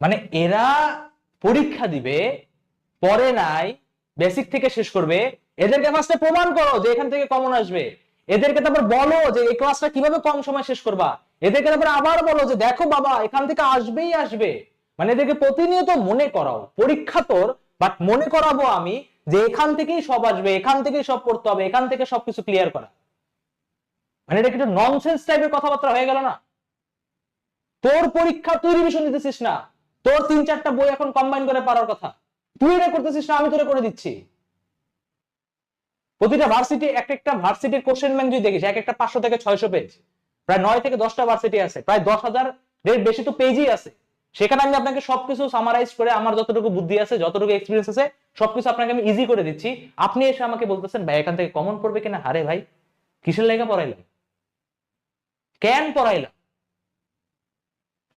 মানে এরা পরীক্ষা দিবে, পরে নাই, বেসিক থেকে শেষ করবে, এদেরকে ফার্স্টে প্রমাণ করো যে এখান থেকে কমন আসবে, এদেরকে তারপর বলো যে এই ক্লাসটা কিভাবে কম সময় শেষ করবা, এদেরকে তারপর আবার বলো যে দেখো বাবা এখান থেকে আসবেই আসবে। মানে এদেরকে প্রতিনিয়ত মনে করাও, পরীক্ষা তোর, বাট মনে করাবো আমি যে এখান থেকেই সব আসবে, এখান থেকেই সব পড়তে হবে, এখান থেকে সবকিছু ক্লিয়ার করা। মানে এটা কিন্তু ননসেন্স টাইপের কথাবার্তা হয়ে গেল না? তোর পরীক্ষা তুই রিভিশন দিতেছিস না, তোর 3-4টা বই এখন কম্বাইন করে পারার কথা, তুই এটা করতেছিস না, আমি তোরে করে দিচ্ছি। প্রতিটা ভার্সিটি, একটা ভার্সিটির কোশ্চেন ব্যাংক যদি দেখিস এক একটা 500 থেকে 600 পেজ, প্রায় 9 থেকে 10টা ভার্সিটি আছে, প্রায় 10,000 এর বেশি তো পেজই আছে। সেখানে আমি আপনাকে সবকিছু সামারাইজ করে আমার যতটুকু বুদ্ধি আছে, যতটুকু এক্সপিরিয়েন্স আছে, সবকিছু আপনাকে আমি ইজি করে দিচ্ছি। আপনি এসে আমাকে বলতেছেন ভাই এখান থেকে কমন পড়বে কিনা? আরে ভাই কিসের লেগে পড়াইলাম, কেন পড়াইলাম?